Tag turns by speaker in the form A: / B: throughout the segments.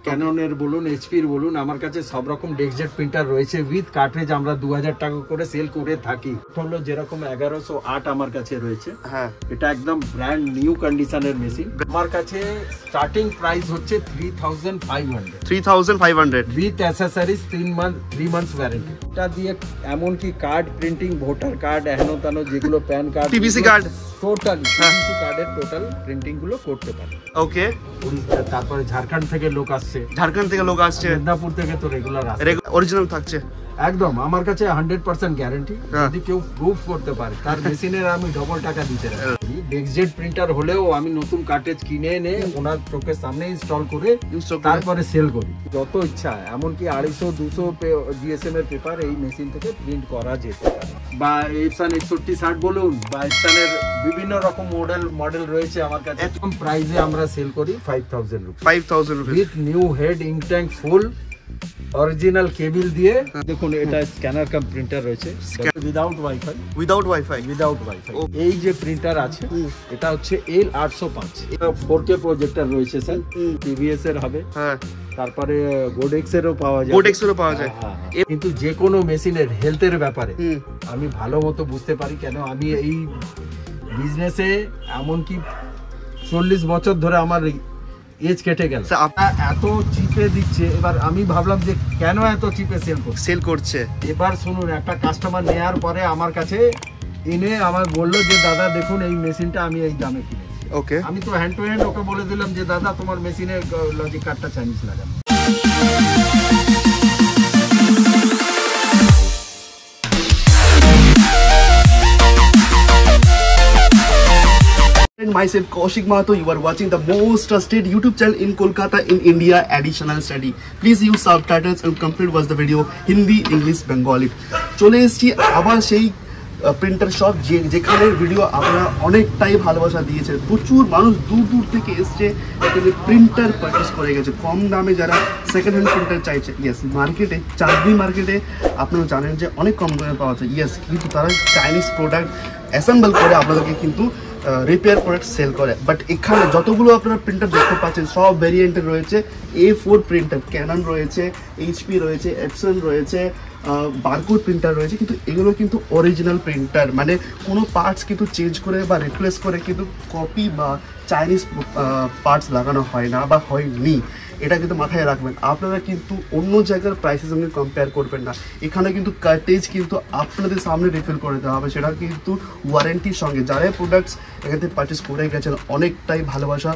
A: ক্যাননের বলুন, এইচপির বলুন, আমার কাছে সব রকম ডেস্কজেট প্রিন্টার রয়েছে উইথ কার্ট্রিজ। আমরা 2000 টাকা করে সেল করে থাকি। হলো যেরকম 1108 আমার কাছে রয়েছে,
B: হ্যাঁ
A: এটা একদম ব্র্যান্ড নিউ কন্ডিশনের মেশিন। আমার কাছে স্টার্টিং প্রাইস হচ্ছে 3500 উইথ অ্যাসেসরিজ, 3 মান্থস ওয়ারেন্টি। এটা দিয়ে এমনকি কার্ড প্রিন্টিং, ভোটার কার্ড, হেন তেন যেগুলো pan card,
B: TBC card,
A: total TBC কার্ডের টোটাল প্রিন্টিং গুলো করতে পারে।
B: ওকে।
A: তারপরে ঝাড়খণ্ড থেকে লোক আসছে, মেদিনীপুর থেকে তো রেগুলার আসছে,
B: অরিজিনাল থাকছে
A: একদম। আমার কাছে 100% গ্যারান্টি। যদি কেউ প্রুফ করতে পারে তার মেশিনের আমি ডবল টাকা দিতে রাখি। ডেস্কজেট প্রিন্টার হলেও আমি নতুন কার্টেজ কিনে এনে ওনার চোখের সামনে ইনস্টল করে তারপরে সেল করি যত ইচ্ছা। এমনকি 250-200 জিএসএম এর পেপার এই মেশিন থেকে প্রিন্ট করা যেতে পারে। বা এপসন 6160 বলুন, বা এপসনের বিভিন্ন রকম মডেল রয়েছে আমার কাছে। একদম প্রাইসে আমরা সেল করি 5000 rupee,
B: 5000 rupee
A: with new head, ink tank full, original কেবল দিয়ে। দেখুন এটা স্ক্যানার কাম প্রিন্টার রয়েছে উইদাউট ওয়াইফাই। এই যে প্রিন্টার আছে এটা হচ্ছে L805, এটা 4K প্রজেক্টর রয়েছে স্যার, টিভিএস এর হবে, তারপরে গোডেক্স এরও পাওয়া যায়। কিন্তু যে কোনো মেশিনের হেলথের ব্যাপারে আমি ভালো মতো বুঝতে পারি, কেন আমি এই বিজনেসে এমনকি 40 বছর ধরে আমার এজ কেটে গেল। এত চিপে দিচ্ছে, এবার আমি ভাবলাম যে কেন এত চিপে সেল করছে। এবার শুনুন, একটা কাস্টমার নেয়ার পরে আমার কাছে এনে আমার বললো যে দাদা দেখুন এই মেশিনটা আমি এই দামে কিনেছি। ওকে, আমি তো হ্যান্ড টু হ্যান্ড ওকে বলে দিলাম যে দাদা তোমার মেশিনে লজিক কার্ডটা চাইনিজ লাগানো।
B: Myself Kaushik Mahato, you are watching the most trusted YouTube channel in Kolkata in India, Additional Study. Please use subtitles and complete watch the video Hindi, English, Bengali. চলে এসেছি আবার সেই প্রিন্টার শপ যেখানে video আপনারা অনেকটাই ভালোবাসা দিয়েছে। প্রচুর মানুষ দূর দূর থেকে এসছে, এখানে প্রিন্টার পারচেস করে গেছে কম দামে। যারা সেকেন্ড হ্যান্ড প্রিন্টার চাইছে, ইয়েস, মার্কেটে চাঁদনি মার্কেটে আপনারা জানেন যে অনেক কম দামে পাওয়া যায়, ইয়েস, কিন্তু তারা চাইনিজ প্রোডাক্ট অ্যাসেম্বল করে আপনাদেরকে কিন্তু রিপেয়ার প্রোডাক্ট সেল করে। বাট এখানে যতগুলো আপনারা প্রিন্টার দেখতে পাচ্ছেন সব ভেরিয়েন্টের রয়েছে। A4 প্রিন্টার, ক্যানন রয়েছে, এইচপি রয়েছে, এপসন রয়েছে, বারকোড প্রিন্টার রয়েছে, কিন্তু এগুলো কিন্তু অরিজিনাল প্রিন্টার, মানে কোনো পার্টস কিন্তু চেঞ্জ করে বা রিপ্লেস করে কিন্তু কপি বা চাইনিজ পার্টস লাগানো হয় না বা হয়নি। এটা কিন্তু মাথায় রাখবেন। আপনারা কিন্তু অন্য জায়গার প্রাইসের সঙ্গে কম্পেয়ার করবেন না। এখানে কিন্তু কার্টেজ কিন্তু আপনাদের সামনে রিফিল করে দেওয়া হবে, সেটা কিন্তু ওয়ারেন্টির সঙ্গে। যারা প্রোডাক্টস এখান থেকে পারচেস করে গেছেন অনেকটাই ভালোবাসা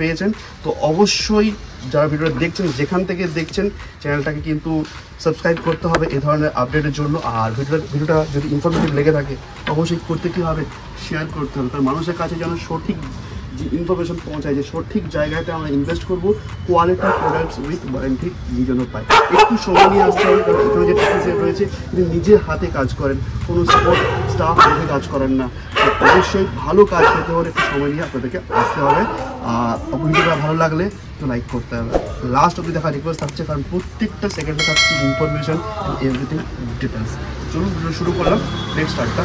B: পেয়েছেন। তো অবশ্যই যারা ভিডিওটা দেখছেন, যেখান থেকে দেখছেন, চ্যানেলটাকে কিন্তু সাবস্ক্রাইব করতে হবে এই ধরনের আপডেটের জন্য। আর ভিডিওটা যদি ইনফরমেটিভ লেগে থাকে অবশ্যই করতে কী হবে, শেয়ার করতে হবে, কারণ মানুষের কাছে যেন সঠিক ইনফরমেশন পৌঁছায়, যে সঠিক জায়গাতে আমরা ইনভেস্ট করবো, কোয়ালিটি প্রোডাক্টস উইথ ওয়ারেন্টি জন্য পাই। একটু সময় নিয়ে আসতে হবে, কারণ এখানে যে টেকনিশিয়ান রয়েছে তিনি নিজের হাতে কাজ করেন, কোনো সাপোর্ট স্টাফ রেখে কাজ করেন না। অবশ্যই ভালো কাজ পেতে হলে একটু সময় নিয়ে আপনাদেরকে আসতে হবে। আর ভিডিওটা ভালো লাগলে তো লাইক করতে হবে। লাস্ট অবধি দেখা রিকোয়েস্ট থাকছে, কারণ প্রত্যেকটা সেকেন্ডে থাকছে ইনফরমেশন এভরিথিং ডিটেলস। চলুন ভিডিও শুরু করলাম। নেক্সট স্টার্টটা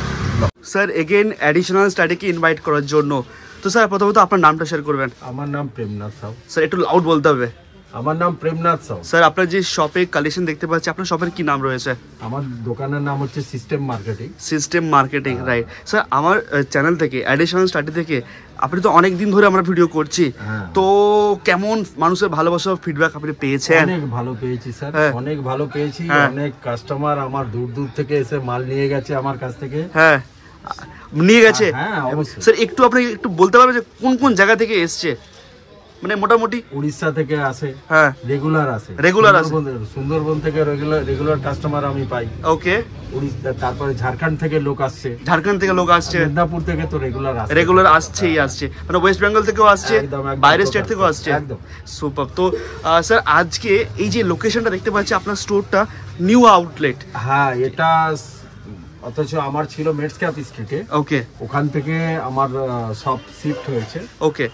B: স্যার এগেন অ্যাডিশনাল স্টাডিকে ইনভাইট করার জন্য। তো স্যার প্রথমত আপনার নামটা শেয়ার করবেন।
A: আমার নাম প্রেমনাথ সাউ।
B: স্যার একটু লাউড বলতে হবে।
A: আমার নাম প্রেমনাথ সাউ।
B: স্যার আপনার যে শপে কালেকশন দেখতে পাচ্ছি, আপনার শপের কি নাম রয়েছে?
A: আমার দোকানের নাম হচ্ছে সিস্টেম মার্কেটিং, রাইট। স্যার আমার চ্যানেল থেকে অ্যাডিশনাল স্টাডি থেকে আপনি তো অনেক দিন ধরে আমরা ভিডিও করছি, তো কেমন মানুষের ভালোবাসা ফিডব্যাক আপনি পেয়েছেন? অনেক ভালো পেয়েছি স্যার, অনেক ভালো পেয়েছি। অনেক কাস্টমার আমার দূর দূর থেকে এসে মাল নিয়ে গেছে আমার কাছ থেকে।
B: নিয়ে গেছে। স্যার একটু আপনি একটু বলতে পারবেন যে কোন কোন জায়গা থেকে এসছে? মানে মোটামুটি
A: উড়িষ্যা থেকে আসে, রেগুলার আসে, সুন্দরবন থেকে রেগুলার কাস্টমার আমি পাই।
B: ওকে।
A: উড়িষ্যা, তারপরে ঝাড়খণ্ড থেকে লোক আসছে, মেদিনীপুর থেকে তো
B: রেগুলার আসছেই আসছে, মানে ওয়েস্ট বেঙ্গল থেকেও আসছে, বাইরের স্টেট থেকেও আসছে। একদম সুপার। তো স্যার আজকে এই যে লোকেশনটা দেখতে পাচ্ছি আপনার স্টোরটা নিউ আউটলেট।
A: এটা অথচ আমার ছিল মেডস ক্যাপ স্ট্রিটে।
B: ওকে।
A: ওখান থেকে আমার সব শিফট হয়েছে।
B: ওকে।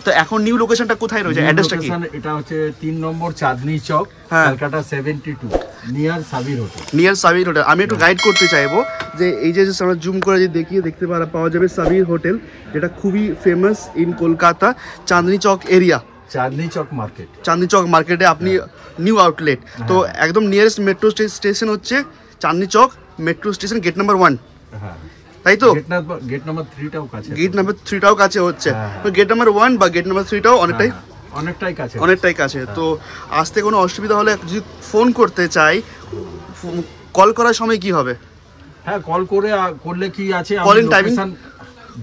B: তো এখন নিউ লোকেশনটা কোথায় রয়েছে? অ্যাড্রেসটা কি?
A: এটা হচ্ছে 3 নম্বর চাঁদনি চক, কলকাতা 72, নিয়ার সাবির হোটেল।
B: আমি একটু গাইড করতে চাইবো যে এই যে আমরা জুম করে যে দেখতে পাওয়া যাবে সাবির হোটেল, যেটা খুবই famous in Kolkata Chandni Chowk area.
A: Chandni Chowk market.
B: Chandni Chowk মার্কেটে আপনি নিউ আউটলেট, তো একদম নিয়ারেস্ট মেট্রো স্টেশন হচ্ছে Chandni Chowk metro station, gate number 1,
A: হ্যাঁ
B: তাই তো?
A: গেট নাম্বার 3টাও কাছে,
B: গেট নাম্বার 3টাও কাছে হচ্ছে, গেট নাম্বার 1 বা গেট নাম্বার 3টাও অনেকটাই কাছে। তো আসতে কোনো অসুবিধা হলে যদি ফোন করতে চাই, কল করার সময় কি হবে?
A: হ্যাঁ, কল করলে কি আছে,
B: কলিং টাইমিং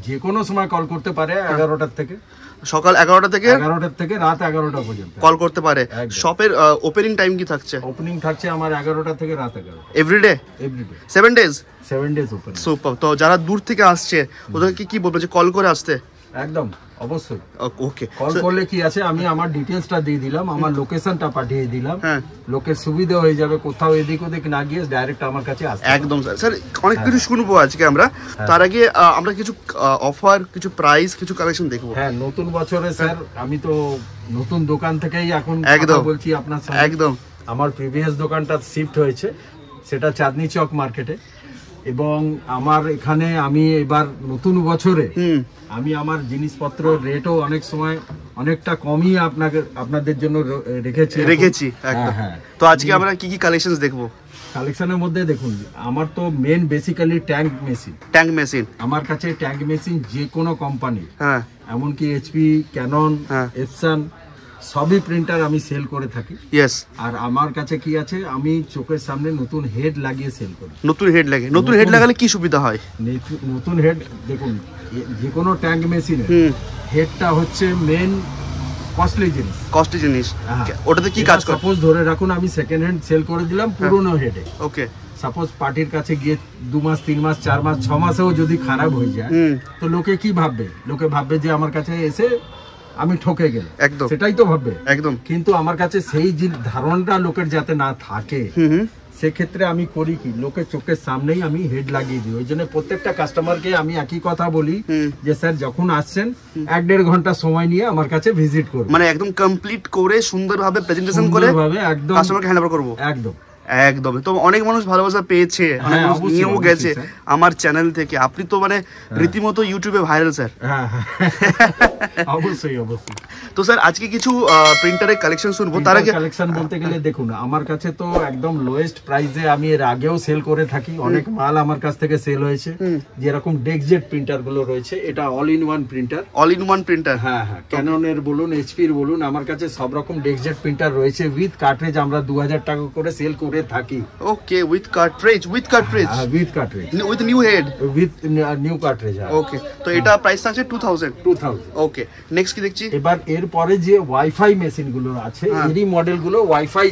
A: যে কোনো সময় কল করতে পারে, 11টা থেকে
B: সকাল 11টা থেকে
A: রাত 11টা পর্যন্ত
B: কল করতে পারে। শপের ওপেনিং টাইম কি থাকছে?
A: ওপেনিং থাকছে আমার 11টা থেকে রাত 11টা,
B: এভরিডে 7 ডেজ
A: ওপেন।
B: সুপার। তো যারা দূর থেকে আসছে ওদেরকে কি বলবো যে কল করে আসতে?
A: একদম অবশ্যই
B: ওকে,
A: কল করলে কি আছে, আমি আমার ডিটেইলসটা দিয়ে দিলাম, আমার লোকেশনটা পাঠিয়ে দিলাম,
B: হ্যাঁ,
A: লোকের সুবিধা হয়ে যাবে, কোথাও এদিক ওদিক না গিয়ে ডাইরেক্ট আমার কাছে আসতে।
B: একদম স্যার। স্যার অনেক কিছু শুনবো আজকে আমরা, তার আগে আমরা কিছু অফার, কিছু প্রাইস, কিছু কালেকশন দেখবো।
A: হ্যাঁ, নতুন বছরে স্যার আমি তো নতুন দোকান থেকেই এখন
B: একদম
A: কথা বলছি আপনার সাথে।
B: একদম
A: আমার প্রিভিয়াস দোকানটা শিফট হয়েছে, সেটা চাঁদনি চক মার্কেটে, এবং আমার এখানে আমি এবার নতুন বছরে আমি আমার জিনিসপত্র রেটও অনেক সময় অনেকটা কমই আপনাদের জন্য রেখেছি
B: একদম। তো আজকে আমরা কি কি কালেকশনস দেখবো?
A: কালেকশনের মধ্যে দেখুন, আমার তো মেন বেসিক্যালি ট্যাঙ্ক মেশিন। আমার কাছে ট্যাঙ্ক মেশিন যে কোনো কোম্পানি,
B: হ্যাঁ,
A: এমনকি এইচপি, ক্যানন, এপসন সবই প্রিন্টার আমি সেল করে থাকি।
B: ইয়েস।
A: আর আমার কাছে কি আছে, আমি চোখের সামনে নতুন হেড লাগিয়ে সেল করি।
B: নতুন হেড লাগালে কি সুবিধা হয়?
A: নতুন হেড দেখুন, যে কোনো ট্যাঙ্ক মেশিনে হেডটা হচ্ছে মেন কস্টলি জিনিস। ওটাতে কি কাজ করে? সাপোজ ধরে রাখুন আমি সেকেন্ড হ্যান্ড সেল করে দিলাম পুরনো হেডে, ওকে, সাপোজ পার্টির কাছে গিয়ে 2 মাস 3 মাস 4 মাস 6 মাসেও যদি খারাপ হয়ে যায়, তো লোকে কি ভাববে? লোকে ভাববে যে আমার কাছে এসে আমি ঠকে গেলাম, সেটাই তো ভাববে একদম। কিন্তু আমার কাছে সেই ধারণাটা লোকের যাতে না থাকে, সেক্ষেত্রে আমি করি কি, লোকের চোখের সামনেই আমি হেড লাগিয়ে দিই। ওই জন্য প্রত্যেকটা কাস্টমারকে আমি একই কথা বলি যে স্যার যখন আসছেন 1-1.5 ঘন্টা সময় নিয়ে আমার কাছে ভিজিট করুন,
B: মানে একদম কমপ্লিট করে সুন্দরভাবে প্রেজেন্টেশন করে
A: একদম
B: কাস্টমারকে হ্যান্ড ওভার করব। একদম। তো অনেক মানুষ ভালোবাসা পেয়েছে, অনেক মানুষ নিয়েও গেছে আমার চ্যানেল থেকে। আপনি তো মানে রীতিমতো ইউটিউবে ভাইরাল স্যার।
A: অবশ্যই।
B: তো স্যার আজকে কিছু প্রিন্টারের কালেকশন শুনবো। তার আগে
A: কালেকশন বলতে গেলে দেখুন, আমার কাছে তো একদম লোয়েস্ট প্রাইসে আমি এর আগেও সেল করে থাকি, অনেক মাল আমার কাছ থেকে সেল হয়েছে। যেরকম ডেক্সজেট প্রিন্টার গুলো রয়েছে, এটা অল ইন ওয়ান প্রিন্টার। হ্যাঁ, ক্যাননের বলুন, এইচপির বলুন, আমার কাছে সব রকম ডেক্সজেট প্রিন্টার রয়েছে উইথ কার্ট্রিজ। আমরা 2000 টাকা করে সেল করে থাকি।
B: Okay, with cartridge with new head
A: with new cartridge.
B: Okay, তো এটা প্রাইস আছে 2000। ওকে, নেক্সট কি দেখছি?
A: এবার এরপরে যে ওয়াইফাই মেশিন গুলো আছে, এরই মডেল গুলো, ওয়াইফাই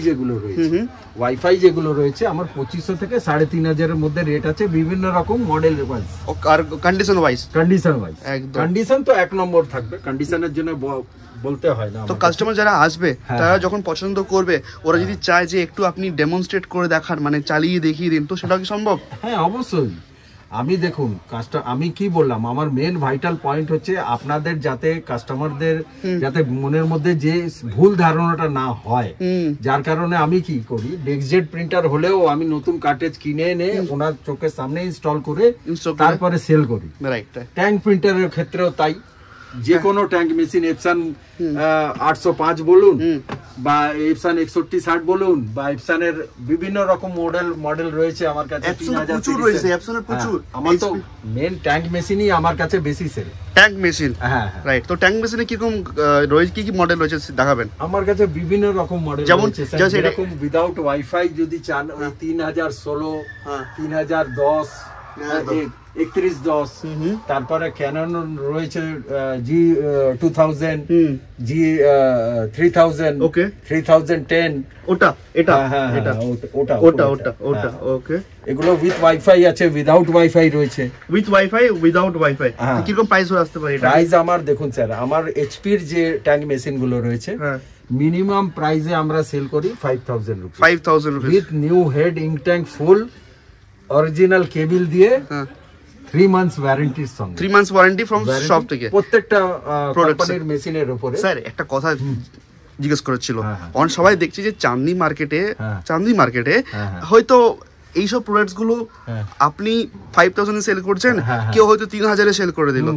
A: যেগুলো রয়েছে আমার 2500 থেকে 3500 এর মধ্যে রেট আছে, বিভিন্ন রকম মডেল ওয়াইজ
B: আর কন্ডিশন ওয়াইজ।
A: কন্ডিশন তো 1 নম্বর থাকবে, কন্ডিশনের জন্য বলতে হয় না।
B: তো কাস্টমার যারা আসবে তারা যখন পছন্দ করবে, ওরা যদি চায় যে একটু আপনি ডেমনস্ট্রেট করে দেখান, মানে চালিয়ে দেখিয়ে দিন, তো সেটা কি সম্ভব?
A: হ্যাঁ, অবশ্যই। আমি দেখুন, আমি কি বললাম, আমার মেন ভাইটাল পয়েন্ট হচ্ছে আপনাদের যাতে কাস্টমারদের যাতে মনের মধ্যে যে ভুল ধারণাটা না হয়, যার কারণে আমি কি করি, ডেক্সজেট প্রিন্টার হলেও আমি নতুন কার্ট্রিজ কিনে এনে ওনার চোখের সামনে ইনস্টল করে তারপরে সেল করি। ট্যাঙ্ক প্রিন্টারের ক্ষেত্রেও তাই, যে কোনো ট্যাঙ্ক মেশিন, এপসন 805 বলুন বা এপসন 6160 বলুন, বা এপসনের বিভিন্ন রকম মডেল রয়েছে আমার কাছে। আমার তো মেন ট্যাঙ্ক মেশিনই আমার কাছে বেশি সেল।
B: ট্যাঙ্ক মেশিন, হ্যাঁ, রাইট। তো ট্যাঙ্ক মেশিনে কিরকম রয়েছে, কি মডেল রয়েছে দেখাবেন?
A: আমার কাছে বিভিন্ন রকম মডেল রয়েছে, যেরকম উইদাউট ওয়াইফাই যদি চান 3016, 3010, 3110, তারপরে ক্যানন রয়েছে G2000, G3000, ওকে, 3010,
B: ওটা ওকে।
A: এগুলো উইথ ওয়াইফাই আছে, উইদাউট ওয়াইফাই রয়েছে।
B: উইদাউট ওয়াইফাই কি রকম প্রাইস আসতে পারে?
A: প্রাইস আমার দেখুন স্যার, আমার এইচপির যে ট্যাঙ্ক মেশিন গুলো রয়েছে, মিনিমাম প্রাইসে আমরা সেল করি 5000 rupee. 5000 rupee with new head, ink tank full, original কেবল দিয়ে, 3 months ওয়ারেন্টির সঙ্গে।
B: 3 months ওয়ারেন্টি ফ্রম শপ থেকে
A: প্রত্যেকটা কোম্পানির মেশিনের উপরে।
B: স্যার একটা কথা জিজ্ঞেস করেছিল, সবাই দেখছি যে চাঁদনি মার্কেটে হয়তো এইসব প্রোডাক্টস গুলো আপনি 5000 এ সেল করছেন, কেউ হয়তো 3000 এ সেল করে দিল,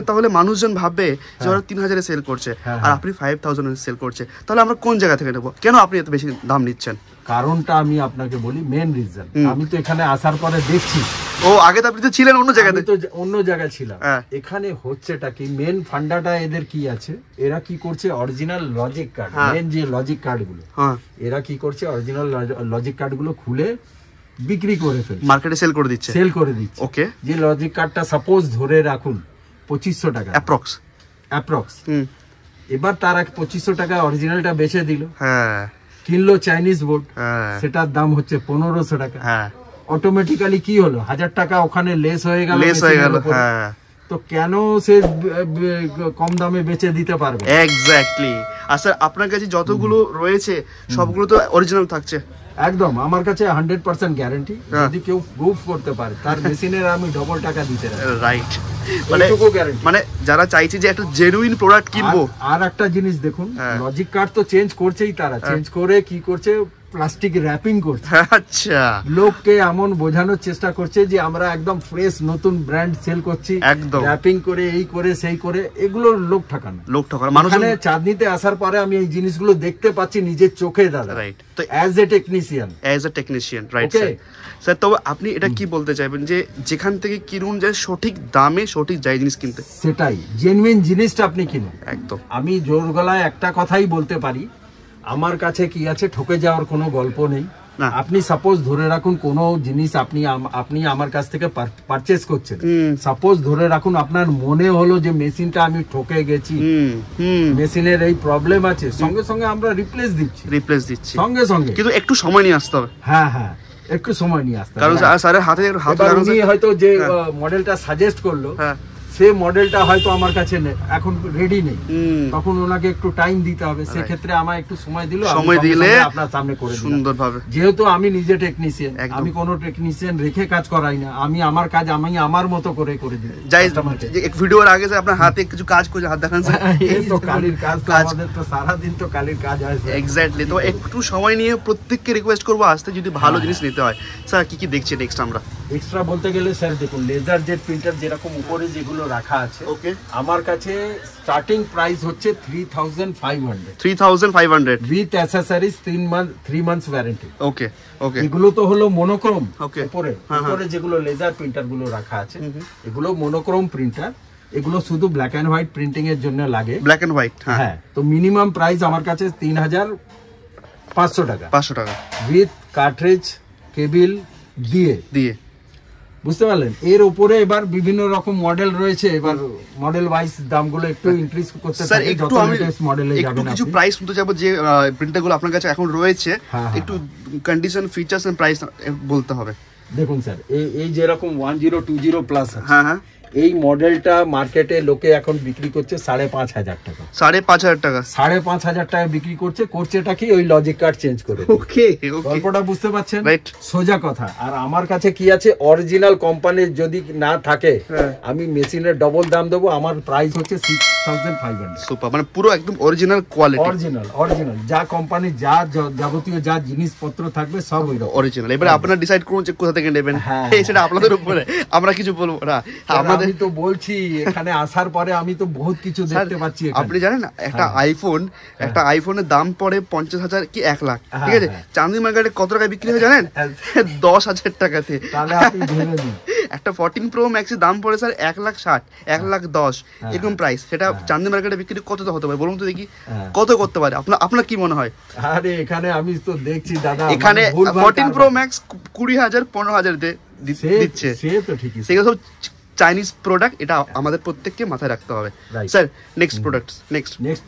B: তাহলে মানুষজন ভাববে যে ওরা 3000 এ সেল করছে আর আপনি 5000 এ সেল করছে, তাহলে আমরা কোন জায়গা থেকে নেব? কেন আপনি এত বেশি দাম নিচ্ছেন?
A: কারণটা আমি আপনাকে বলি, মেন রিজন আমি তো এখানে আসার পরে দেখছি।
B: ও আগে তো আপনি তো ছিলেন অন্য জায়গাতে।
A: তো অন্য জায়গায় ছিলাম, এখানে হচ্ছেটা কি, মেন ফান্ডাটা এদের কি আছে, এরা কি করছে অরিজিনাল লজিক কার্ড, মেন যে লজিক কার্ড গুলো এরা কি করছে অরিজিনাল লজিক কার্ড গুলো খুলে বিক্রি করে ফেলছে,
B: মার্কেটে সেল করে দিচ্ছে।
A: ওকে, যে লজিক কার্ডটা সাপোজ ধরে রাখুন 2500 টাকা অ্যাপ্রক্স, এবার তারা 2500 টাকা অরিজিনালটা বেচে দিল, কিনলো চাইনিজ বোর্ড, সেটার দাম হচ্ছে 1500 টাকা, অটোমেটিক্যালি কি হলো 1000 টাকা ওখানে লেস হয়ে গেল। তো কেন সে কম দামে বেচে দিতে পারবে?
B: এক্স্যাক্টলি। আর স্যার আপনার কাছে যতগুলো রয়েছে সবগুলো তো অরিজিনাল থাকছে?
A: একদম, আমার কাছে 100% গ্যারান্টি, যদি কেউ প্রুফ করতে পারে তার মেশিনের আমি ডবল টাকা দিতে রাজি।
B: রাইট, মানে যারা চাইছে যে একটা জেনুইন প্রোডাক্ট কিনবো। আর
A: একটা জিনিস দেখুন, লজিক কার্ড তো চেঞ্জ করছেই, তারা চেঞ্জ করে কি করছে, প্লাস্টিক র্যাপিং করছে।
B: আচ্ছা,
A: লোককে এমন বোঝানোর চেষ্টা করছে যে আমরা একদম ফ্রেশ নতুন ব্র্যান্ড সেল করছি, একদম র্যাপিং করে এই করে সেই করে, এগুলো লোক ঠকানো। মানুষ চাঁদনিতে আসার পরে আমি এই জিনিসগুলো দেখতে পাচ্ছি নিজের চোখে দাদা। রাইট, তো as a technician right
B: sir. তবে আপনি এটা কি বলতে চাইবেন যে যেখান থেকে কিনুন যে সঠিক দামে সঠিক যাই জিনিস কিনতে?
A: সেটাই, জেনুইন জিনিসটা আপনি কিনুন। একদম, আমি জোর গলায় একটা কথাই বলতে পারি, আমার কাছে কি আছে, ঠকে যাওয়ার কোনো গল্প নেই। আপনি সাপোজ ধরে রাখুন কোনো জিনিস আপনি আমার কাছ থেকে পারচেজ করছেন, সাপোজ ধরে রাখুন আপনার মনে হলো যে মেশিনটা আমি ঠকে গেছি, মেশিনের এই প্রবলেম আছে, সঙ্গে সঙ্গে আমরা রিপ্লেস দিচ্ছি সঙ্গে সঙ্গে, কিন্তু একটু সময় নিয়ে আসতে হবে। হ্যাঁ, একটু সময় নিয়ে আসতে হবে, কারণ স্যারের হাতে উনি হয়তো যে মডেলটা সাজেস্ট করলো সে মডেলটা হয়তো আমার কাছে এখন রেডি নেই, তখন ওনাকে একটু টাইম দিতে হবে। সেক্ষেত্রে আমার একটু সময় দিলে আপনার সামনে করে সুন্দরভাবে, যেহেতু আমি নিজে টেকনিশিয়ান, আমি কোনো টেকনিশিয়ান রেখে কাজ করাই না, আমি আমার কাজ আমি আমার মতো করে দিই। এক ভিডিওর আগে যে আপনার হাতে কিছু কাজ করে হাত দেখান, এই তো কালির কাজ, আমাদের তো সারা দিন তো কালির কাজ হয়। এক্স্যাক্টলি, তো একটু সময় নিয়ে প্রত্যেককে রিকোয়েস্ট করবো আসতে, যদি ভালো জিনিস নিতে হয়। স্যার কি কি দেখছি নেক্সট? আমরা এক্সট্রা বলতে গেলে স্যার দেখুন, লেজার জেট প্রিন্টার যেরকম উপরে যেগুলো রাখা আছে, ওকে, আমার কাছে স্টার্টিং প্রাইস হচ্ছে 3500 উইথ অ্যাসেসরিজ, 3 মান্থস ওয়ারেন্টি। ওকে, এগুলো তো হলো মনোক্রোম। উপরে যেগুলো লেজার প্রিন্টার গুলো রাখা আছে এগুলো মনোক্রোম প্রিন্টার, এগুলো শুধু ব্ল্যাক এন্ড হোয়াইট প্রিন্টিং এর জন্য লাগে, ব্ল্যাক এন্ড হোয়াইট। হ্যাঁ, তো মিনিমাম প্রাইস আমার কাছে 3500 টাকা উইথ কার্ট্রিজ কেবল দিয়ে, বুঝতে পারলেন? এর উপরে এবার বিভিন্ন রকম মডেল রয়েছে, এবার মডেল ওয়াইজ দামগুলো একটু ইনক্রিজ করতে থাকে। যত লেটেস্ট মডেলে যাবেন আপনি, কিছু প্রাইস শুনতে যাব যে প্রিন্টারগুলো আপনার কাছে এখন রয়েছে, একটু কন্ডিশন, ফিচারস এন্ড প্রাইস বলতে হবে। দেখুন স্যার, এই যেরকম 1020 প্লাস আছে, হ্যাঁ, এই মডেলটা মার্কেটে লোকে এখন বিক্রি করছে 5500 টাকা। 5500 টাকা বিক্রি করছেটা কি, ওই লজিক কার্ড চেঞ্জ করে। ওকে, গল্পটা বুঝতে পারছেন? সোজা কথা। আর আমার কাছে কি আছে, অরিজিনাল কোম্পানির যদি না থাকে আমি মেশিনের ডবল দাম দেবো, আমার প্রাইস হচ্ছে 6500। সুপার, মানে পুরো একদম অরিজিনাল কোয়ালিটি, অরিজিনাল যা কোম্পানি যা যাবতীয় যা জিনিসপত্র থাকবে সব ওই অরিজিনাল। এবারে আপনারা ডিসাইড করুন যে কোথা থেকে নেবেন, সেটা আপনাদের উপরে, আমরা কিছু বলবো না। আমাদের আমি তো বলছি, এখানে আসার পরে আমি তো বহুত কিছু দেখতে পাচ্ছি। আপনি জানেন না, একটা আইফোনের দাম পড়ে 50,000 কি 1 লাখ, ঠিক আছে? চাঁদনি মার্কেটে কত টাকায় বিক্রি হয় জানেন? 10,000 টাকাতে। তাহলে আপনি ভেবে নিন, একটা 14 প্রো ম্যাক্সের দাম পড়ে স্যার 1,60,000, 1,10,000 এরকম প্রাইস। সেটা চাঁদনি মার্কেটে বিক্রি কত হতে পারে বলুন তো দেখি, কত করতে পারে? আপনার কি মনে হয়? আরে এখানে আমি তো দেখছি দাদা, এখানে 14 প্রো ম্যাক্স 20,000 15,000 দিচ্ছে। সে তো ঠিকই, সেগুলো সব চাইনিজ প্রোডাক্ট, এটা আমাদের প্রত্যেককে মাথায় রাখতে হবে। স্যার নেক্সট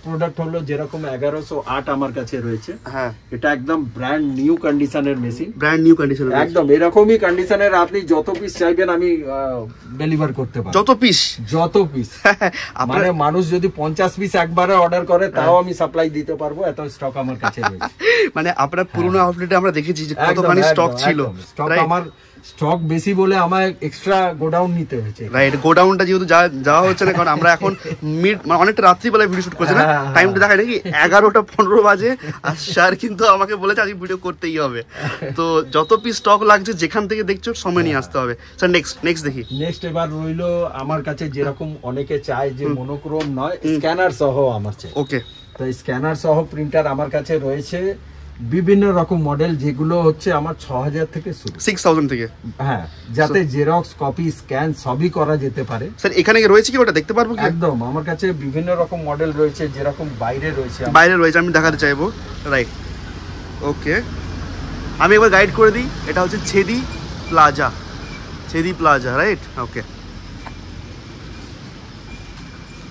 A: প্রোডাক্ট হলো যেরকম 1108 আমার কাছে রয়েছে। হ্যাঁ, এটা একদম ব্র্যান্ড নিউ কন্ডিশনের মেশিন, একদম এরকমই কন্ডিশনের। আপনি যত পিস চাইবেন আমি ডেলিভার করতে পারবো, যত পিস মানে মানুষ যদি 50 পিস একবারে অর্ডার করে তাও আমি সাপ্লাই দিতে পারবো, এত স্টক আমার কাছে রয়েছে। মানে আপনার পুরনো আউটলেটে আমরা দেখেছি যে কতখানি স্টক ছিল। স্টক আমার স্টক বেশি বলে আমার এক্সট্রা গোডাউন নিতে হয়েছে।
B: রাইট, গোডাউনটা যেহেতু যাওয়া হচ্ছে না, কারণ আমরা এখন মানে অনেকটা রাত্রিবেলায় ভিডিও শুট করছি না, টাইমটা দেখায় নাকি 11:15 বাজে, আর স্যার কিন্তু আমাকে বলেছে আজকে ভিডিও করতেই হবে। তো যত পিস স্টক লাগছে যেখান থেকে দেখছো সময় নিয়ে আসতে হবে। স্যার নেক্সট দেখি।
A: নেক্সট এবার রইলো আমার কাছে যেরকম অনেকে চায় যে মনোক্রোম নয়, স্ক্যানার সহ আমার চাই।
B: ওকে,
A: তো স্ক্যানার সহ প্রিন্টার আমার কাছে রয়েছে বিভিন্ন রকম মডেল, যেগুলো হচ্ছে আমার 6000 থেকে শুরু,
B: 6000 থেকে।
A: হ্যাঁ, যাতে জেরক্স, কপি, স্ক্যান সবই করা যেতে পারে।
B: স্যার এখানে রয়েছে কি, ওটা দেখতে পারবো কি?
A: একদম, আমার কাছে বিভিন্ন রকম মডেল রয়েছে, যেরকম বাইরে রয়েছে
B: আমি দেখাতে চাইবো। রাইট, ওকে, আমি একবার গাইড করে দিই। এটা হচ্ছে ছেদি প্লাজা, রাইট? ওকে,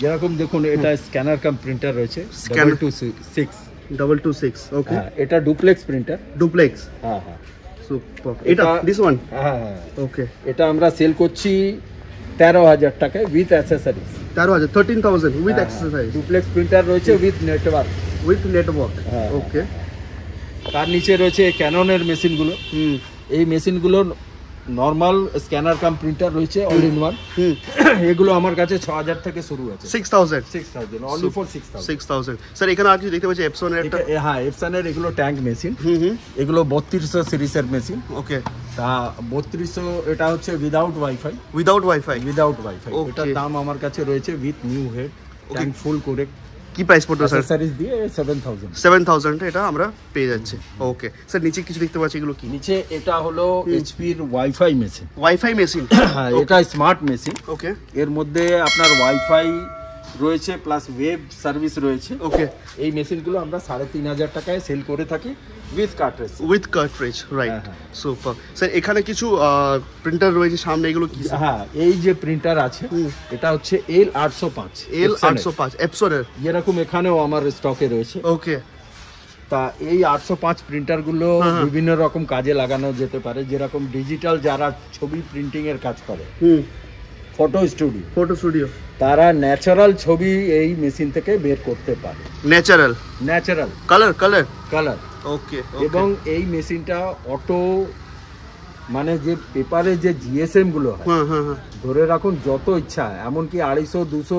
A: যেরকম দেখুন এটা স্ক্যানার কাম প্রিন্টার রয়েছে,
B: 226। ওকে,
A: এটা ডুপ্লেক্স প্রিন্টার।
B: ডুপ্লেক্স,
A: হ্যাঁ হ্যাঁ,
B: সুপার। এটা দিস ওয়ান,
A: হ্যাঁ
B: ওকে।
A: এটা আমরা সেল করছি 13000 টাকায় with accessories.
B: 13,000 with accessories.
A: Duplex printer রয়েছে উইথ নেটওয়ার্ক।
B: ওকে।
A: তার নিচে রয়েছে ক্যাননের মেশিনগুলো। এই মেশিনগুলো নরমাল স্ক্যানার কাম প্রিন্টার রয়েছে, অল ইন ওয়ান। এগুলো আমার কাছে 6000 থেকে শুরু আছে।
B: 6000
A: অনলি ফর 6000।
B: স্যার এখানে আর কিছু দেখতে পাচ্ছি এপসনের একটা।
A: হ্যাঁ, এপসনের এগুলো ট্যাঙ্ক মেশিন। এগুলো 3200 সিরিজের মেশিন।
B: ওকে,
A: তা 3200 এটা হচ্ছে উইদাউট ওয়াইফাই। এটার দাম আমার কাছে রয়েছে উইথ নিউ হেড, ট্যাঙ্ক ফুল করে।
B: কি প্রাইস পড়বে স্যার?
A: অ্যাকসেসরিজ দিয়ে 7000।
B: 7000 এটা আমরা পেয়ে যাচ্ছি। ওকে স্যার, নিচে কিছু দেখতে পাচ্ছি, এগুলো কি?
A: নিচে এটা হলো এইচপির ওয়াইফাই মেশিন। হ্যাঁ, এটা স্মার্ট মেশিন।
B: ওকে,
A: এর মধ্যে আপনার ওয়াইফাই রয়েছে প্লাস ওয়েব সার্ভিস রয়েছে।
B: ওকে,
A: এই মেশিনগুলো আমরা 3500 টাকায় সেল করে থাকি with cartridge.
B: Right, super. Sir এখানে কিছু প্রিন্টার রয়েছে সামনে, এগুলো কি?
A: হ্যাঁ, এই যে প্রিন্টার আছে এটা হচ্ছে L805
B: এপসনের,
A: যেরকম এখানেও আমার স্টকে রয়েছে।
B: ওকে।
A: তা এই 805 প্রিন্টার গুলো বিভিন্ন রকম কাজে লাগানো যেতে পারে, যেরকম ডিজিটাল যারা ছবি প্রিন্টিং এর কাজ করে, ফটো স্টুডিও, তারা ন্যাচারাল ছবি এই মেশিন থেকে বের করতে পারে। Natural colour.
B: ওকে,
A: এবং এই মেশিনটা অটো, মানে যে পেপারে যে জিএসএম গুলো হয়, ধরে রাখুন যত ইচ্ছা, এমনকি 250-200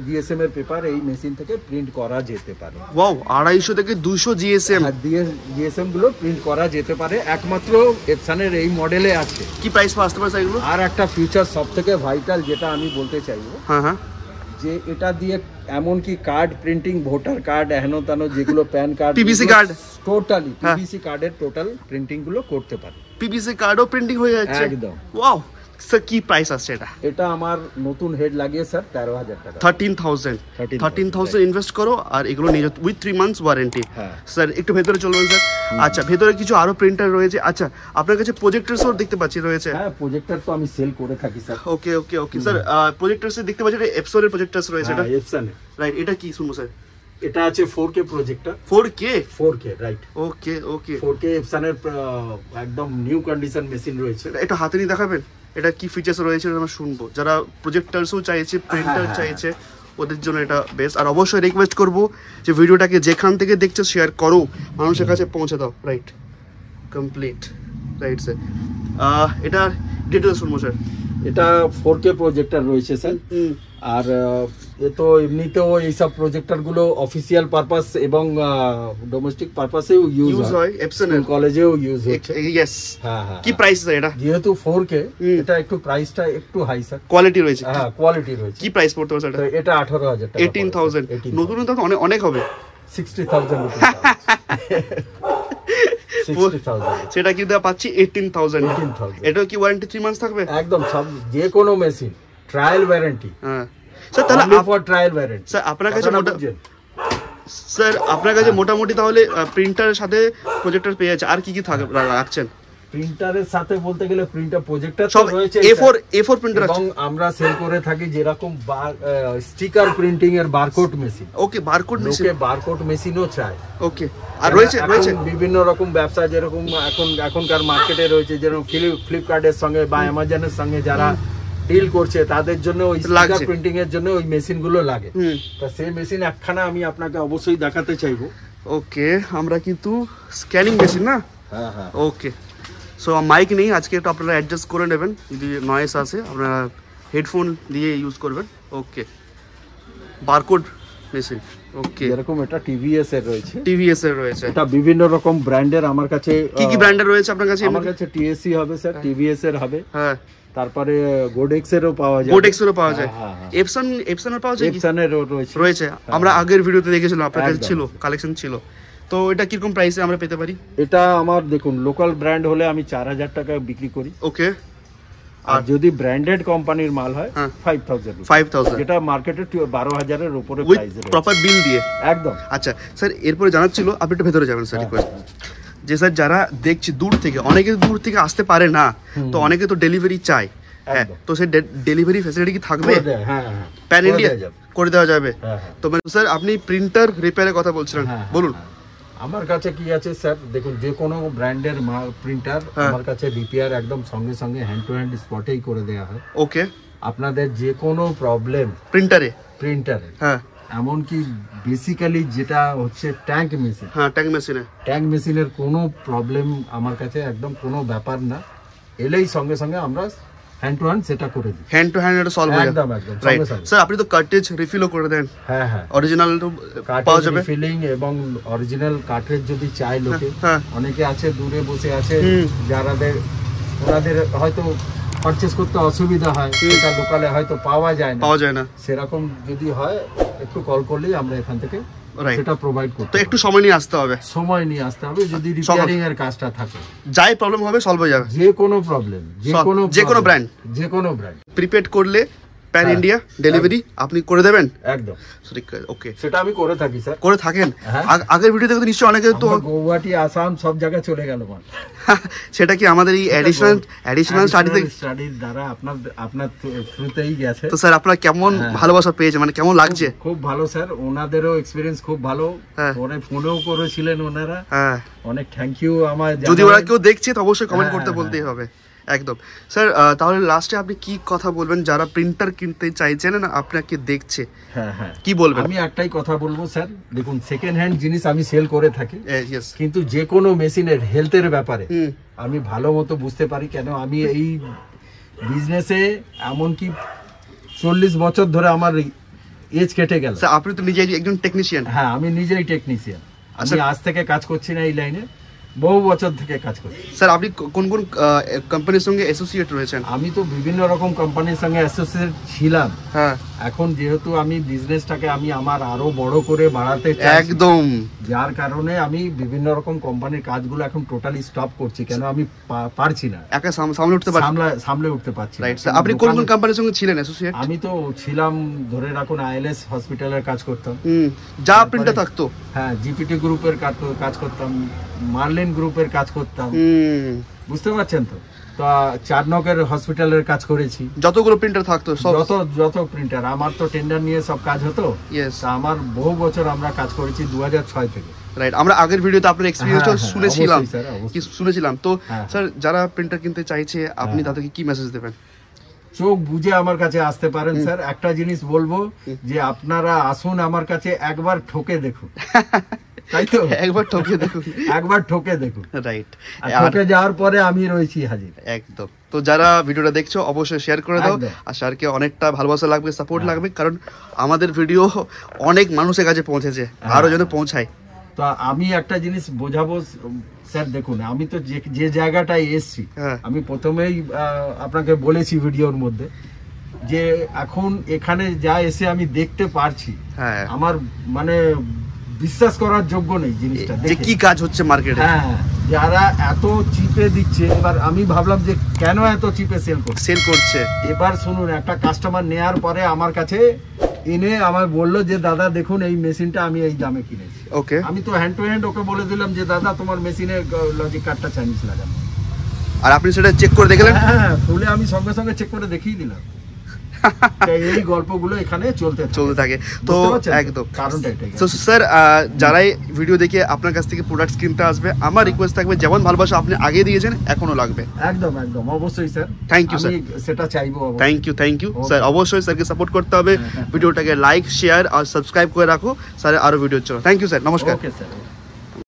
A: জিএসএম এর পেপার এই মেশিন থেকে প্রিন্ট করা যেতে পারে।
B: ওয়াও, 250 থেকে 200
A: জিএসএম গুলো প্রিন্ট করা যেতে পারে, একমাত্র এপসনের এই মডেলে আছে।
B: কি প্রাইস আসতে পারে এগুলো?
A: আর একটা ফিচার সবথেকে ভাইটাল যেটা আমি বলতে চাইবো, যে এটা দিয়ে এমনকি কার্ড প্রিন্টিং, ভোটার কার্ড, হেনো তেনো যেগুলো pan card,
B: PVC card,
A: totally PVC কার্ডের টোটাল প্রিন্টিং গুলো করতে পারে।
B: পিভিসি কার্ডও প্রিন্টিং হয়ে যাচ্ছে
A: একদম।
B: ওয়াও স্যার, কি প্রাইস আছে এটা?
A: এটা আমার নতুন হেড লাগিয়ে স্যার 13000 টাকা।
B: 13,000 ইনভেস্ট করো, আর এগুলো নিয়ে উইথ 3 মান্থস ওয়ারেন্টি। স্যার একটু ভেতরে চলবেন স্যার। আচ্ছা, ভেতরে কিছু আরো প্রিন্টার রয়েছে। আচ্ছা, আপনার কাছে প্রজেক্টরসও দেখতে পাচ্ছি রয়েছে।
A: হ্যাঁ, প্রজেক্টর তো আমি সেল করে থাকি স্যার।
B: ওকে স্যার, প্রজেক্টরস দেখতে পাচ্ছি, এটা এপসনের প্রজেক্টরস রয়েছে। এটা
A: এপসনের,
B: রাইট। এটা কি শুনবো স্যার?
A: এটা আছে 4K প্রজেক্টর।
B: 4K,
A: right.
B: ওকে
A: 4K এপসনের একদম নিউ কন্ডিশন মেশিন রয়েছে।
B: এটা হাতে নিয়ে দেখাবেন, এটা কি ফিচার্স রয়েছে আমরা শুনবো। যারা প্রজেক্টরসও চাইছে, প্রিন্টার চাইছে, ওদের জন্য এটা বেস্ট। আর অবশ্যই রিকোয়েস্ট করবো যে ভিডিওটাকে যেখান থেকে দেখছো শেয়ার করো, মানুষের কাছে পৌঁছে দাও। Right, complete. রাইট স্যার, এটা ডিটেলস শুনবো স্যার।
A: এটা 4K প্রজেক্টর রয়েছে স্যার। আর এ তো এমনিতেও এইসব প্রজেক্টর গুলো অফিসিয়াল পারপাস এবং ডোমেস্টিক পারপাসেও ইউজ হয়, এপসন কলেজেও ইউজ হচ্ছে।
B: ইয়েস। হ্যাঁ, কি প্রাইস স্যার এটা?
A: যেহেতু 4K, এটা একটু প্রাইসটা একটু হাই স্যার।
B: কোয়ালিটি রয়েছে?
A: হ্যাঁ, কোয়ালিটি রয়েছে।
B: কি প্রাইস পড়তে স্যার এটা?
A: এটা 18000 টাকা।
B: 18,000। নতুন তো অনেক হবে।
A: 60,000
B: সেটা কিন্তু পাচ্ছি 18,000। এটা কি ওয়ারেন্টি 3 মান্থস থাকবে?
A: একদম, সব যে কোনো মেশিন ট্রায়াল ওয়ারেন্টি।
B: হ্যাঁ স্যার, তাহলে
A: ফর ট্রায়াল ওয়ারেন্টি।
B: স্যার আপনার কাছে মোটামুটি তাহলে প্রিন্টারের সাথে প্রজেক্টর পেয়ে যাচ্ছে, আর কি রাখছেন?
A: প্রিন্টারের সাথে বলতে গেলে প্রিন্টার, প্রজেক্টর
B: সব রয়েছে, A4 প্রিন্টার আছে,
A: এবং আমরা সেল করে থাকি যেরকম স্টিকার প্রিন্টিং এর বারকোড মেশিন।
B: ওকে, বারকোড মেশিন,
A: বারকোড মেশিনও চাই।
B: ওকে, আর রয়েছে
A: বিভিন্ন রকম ব্যবসা, যেরকম এখনকার মার্কেটে রয়েছে, যেরকম ফ্লিপকার্টের সঙ্গে বা অ্যামাজনের সঙ্গে যারা ডিল করছে, তাদের জন্য ওই স্টিকার প্রিন্টিং এর জন্য ওই মেশিন গুলো লাগে। তা সেই মেশিন একখানা আমি আপনাকে অবশ্যই দেখাতে চাইবো।
B: ওকে, আমরা কিন্তু স্ক্যানিং মেশিন না?
A: হ্যাঁ,
B: ওকে, সো মাইক নেই আজকে, একটু আপনারা অ্যাডজাস্ট করে নেবেন, যদি নয়েস আসে আপনারা হেডফোন দিয়ে ইউজ করবেন। ওকে, বারকোড মেশিন, ওকে,
A: এরকম এটা টিভিএস এর রয়েছে,
B: টিভিএস এর রয়েছে।
A: এটা বিভিন্ন রকম ব্র্যান্ডের আমার কাছে।
B: কি কি ব্র্যান্ডের রয়েছে আপনার কাছে?
A: আমার কাছে টিএসসি হবে স্যার, টিভিএস এর হবে,
B: হ্যাঁ,
A: তারপরে গোডেক্স এরও পাওয়া যায়,
B: গোডেক্স এরও পাওয়া যায়,
A: হ্যাঁ, হ্যাঁ।
B: এপসনের পাওয়া যায়,
A: এপসনেরও রয়েছে।
B: আমরা আগের ভিডিওতে দেখেছিলাম আপনার কাছে ছিল, কালেকশন ছিল। তো এটা কিরকম প্রাইসে আমরা পেতে পারি?
A: এটা আমার দেখুন লোকাল ব্র্যান্ড হলে আমি 4000 টাকা বিক্রি করি।
B: ওকে,
A: আর যদি ব্র্যান্ডেড কোম্পানির মাল হয়
B: হ্যাঁ।
A: 5000, যেটা মার্কেটে 12000 এর উপরে প্রাইস রয়েছে,
B: প্রপার বিল দিয়ে
A: একদম।
B: আচ্ছা স্যার, এরপরে জানার ছিল, আপনি একটু ভেতরে যাবেন স্যার, রিকোয়েস্ট যে স্যার যারা দেখছি দূর থেকে, অনেকে দূর থেকে আসতে পারে না, তো অনেকে তো ডেলিভারি চায়, হ্যাঁ, তো সেই ডেলিভারি ফ্যাসিলিটি কি থাকবে?
A: হ্যাঁ,
B: প্যান ইন্ডিয়া করে দেওয়া যাবে?
A: হ্যাঁ।
B: তো স্যার আপনি প্রিন্টার রিপেয়ারের কথা বলছিলেন, বলুন।
A: আমার কাছে কি আছে স্যার, দেখুন যে কোনো ব্র্যান্ডের প্রিন্টার আমার কাছে রিপেয়ার একদম সঙ্গে সঙ্গে হ্যান্ড টু হ্যান্ড স্পটেই করে দেওয়া হয়।
B: ওকে,
A: আপনাদের যে কোনো প্রবলেম
B: প্রিন্টারে,
A: হ্যাঁ, এমনকি বেসিক্যালি যেটা হচ্ছে ট্যাঙ্ক মেশিন,
B: হ্যাঁ, ট্যাঙ্ক
A: মেশিনের কোনো প্রবলেম আমার কাছে একদম কোনো ব্যাপার না, এলেই সঙ্গে সঙ্গে আমরা হ্যান্ড টু হ্যান্ড সেটা করে দিই,
B: হ্যান্ড টু হ্যান্ড এটা সলভ হয়ে যায়,
A: একদম
B: রাইট। স্যার আপনি তো কার্ট্রিজ রিফিলও করে দেন?
A: হ্যাঁ, হ্যাঁ,
B: অরিজিনাল পাওয়া যাবে,
A: রিফিলিং এবং অরিজিনাল কার্ট্রিজ যদি চায় লোকে,
B: হ্যাঁ।
A: অনেকে আছে দূরে বসে আছে, ওনাদের হয়তো পারচেজ করতে অসুবিধা হয়, এটা লোকালে হয়তো পাওয়া যায় না, সেরকম যদি হয় একটু কল করলেই আমরা এখান থেকে সেটা প্রোভাইড করতে।
B: তো একটু সময় নিয়ে আসতে হবে,
A: যদি রিপেয়ারিং এর কাজটা থাকে,
B: যাই প্রবলেম হবে সলভ হয়ে যাবে,
A: যে কোনো প্রবলেম, যে কোনো ব্র্যান্ড
B: প্রিপেড করলে প্যান ইন্ডিয়া ডেলিভারি আপনি করে দেবেন,
A: একদম।
B: ওকে,
A: সেটা আমি করে থাকি স্যার।
B: করে থাকেন? আগের ভিডিওতে তো নিশ্চয়ই অনেকে তো
A: গৌহাটি, আসাম সব জায়গায় চলে গেল মানে।
B: সেটা কি আমাদের এই অ্যাডিশনাল
A: স্টাডির দ্বারা আপনার থ্রুতেই গেছে।
B: তো স্যার আপনারা কেমন ভালোবাসা পেয়েছে, মানে কেমন লাগছে?
A: খুব ভালো স্যার, ওনাদেরও এক্সপেরিয়েন্স খুব ভালো, পরে ফোনেও করেছিলেন ওনারা, অনেক থ্যাংক ইউ। আমার
B: যদি ওরা কেউ দেখছে তো অবশ্যই কমেন্ট করতে বলতেই হবে, একদম। স্যার তাহলে লাস্টে আপনি কি কথা বলবেন যারা প্রিন্টার কিনতে চাইছেন না আপনাকে দেখছে?
A: হ্যাঁ,
B: কি বলবেন?
A: আমি একটাই কথা বলবো স্যার, দেখুন সেকেন্ড হ্যান্ড জিনিস আমি সেল করে থাকি, কিন্তু যে কোনো মেশিনের হেলথের ব্যাপারে আমি ভালো মতো বুঝতে পারি, কেন আমি এই বিজনেসে এমনকি 40 বছর ধরে আমার এজ কেটে গেল।
B: আপনি তো নিজেই একজন টেকনিশিয়ান?
A: হ্যাঁ, আমি নিজেই টেকনিশিয়ান, আমি আজ থেকে কাজ করছি না এই লাইনে, বহু বছর থেকে কাজ করছি।
B: স্যার আপনি কোন কোন কোম্পানির সঙ্গে অ্যাসোসিয়েট রয়েছেন?
A: আমি তো বিভিন্ন রকম কোম্পানির সঙ্গে অ্যাসোসিয়েট ছিলাম, হ্যাঁ। এখন যেহেতু আমি বিজনেসটাকে আমি আমার আরো বড় করে বাড়াতে চাই, একদম, যার কারণে আমি বিভিন্ন রকম কোম্পানির কাজগুলো এখন টোটালি স্টপ করছি, কেন আমি পারছি না,
B: একা সামলে উঠতে পারছি। রাইট স্যার, আপনি কোন কোন কোম্পানির সঙ্গে ছিলেন অ্যাসোসিয়েট?
A: আমি তো ছিলাম, ধরে রাখুন আইএলএস হসপিটালের কাজ করতাম,
B: যা প্রিন্টার থাকতো,
A: হ্যাঁ, জিপিটি গ্রুপের কাজ করতাম, মার্লিন গ্রুপের কাজ করতাম, বুঝতে পারছেন তো। চারনকের হসপিটালের কাজ করেছি, যতগুলো প্রিন্টার থাকতো, যত প্রিন্টার, আমার তো টেন্ডার নিয়ে সব কাজ হতো, আমার বহু বছর আমরা কাজ করেছি 2006 থেকে। রাইট, আমরা আগের ভিডিওতে আপনার এক্সপেরিয়েন্সটা শুনেছিলাম। তো স্যার যারা প্রিন্টার কিনতে চাইছে আপনি তাদেরকে কি মেসেজ দেবেন? চোখ বুঝে আমার কাছে আসতে পারেন স্যার। একটা জিনিস বলবো যে আপনারা আসুন আমার কাছে, একবার ঠকে দেখুন, তাই তো, একবার ঠকে দেখুন, রাইট। ঠকে যাওয়ার পরে আমি রয়েছি হাজির, একদম। তো যারা ভিডিওটা দেখছো অবশ্যই শেয়ার করে দাও, আর স্যারকে অনেকটা ভালোবাসা লাগবে, সাপোর্ট লাগবে, কারণ আমাদের ভিডিও অনেক মানুষের কাছে পৌঁছেছে, আরো যেন পৌঁছায়। তো আমি একটা জিনিস বোঝাবো স্যার, দেখুন আমি তো যে জায়গাটায় এসছি, আমি প্রথমেই আপনাকে বলেছি ভিডিওর মধ্যে যে এখন এখানে যা এসে আমি দেখতে পারছি, আমার মানে বিশ্বাস করার যোগ্য নেই জিনিসটা, যে কি কাজ হচ্ছে মার্কেটে। হ্যাঁ, যারা এত চিপে দিচ্ছে, এবার আমি ভাবলাম যে কেন এত চিপে সেল করছে। এবার শুনুন, একটা কাস্টমার নেয়ার পরে আমার কাছে এনে আমার বললো যে দাদা দেখুন এই মেশিনটা আমি এই দামে কিনেছি। ওকে, আমি তো হ্যান্ড টু হ্যান্ড ওকে বলে দিলাম যে দাদা তোমার মেশিনে লজিক কার্ডটা চাইনিজ লাগানো, আর আপনি সেটা চেক করে দেখলেন? হ্যাঁ, ফুলে আমি সঙ্গে সঙ্গে চেক করে দেখিয়ে দিলাম। এই গল্পগুলো এখানে চলতে থাকে, তো একদম কারণটা এটাই। তো স্যার যারাই ভিডিও দেখে আপনার কাছ থেকে প্রোডাক্টস কিনতে আসবে, আমার রিকোয়েস্ট থাকবে যেমন ভালোবাসা আপনি আগে দিয়েছেন এখনো লাগবে। একদম অবশ্যই স্যার, থ্যাংক ইউ স্যার, সেটা চাইবো। থ্যাংক ইউ স্যার, অবশ্যই স্যারকে সাপোর্ট করতে হবে, ভিডিওটাকে লাইক শেয়ার আর সাবস্ক্রাইব করে রাখো, স্যার আরো ভিডিও চলো। থ্যাংক ইউ স্যার, নমস্কার। Okay sir.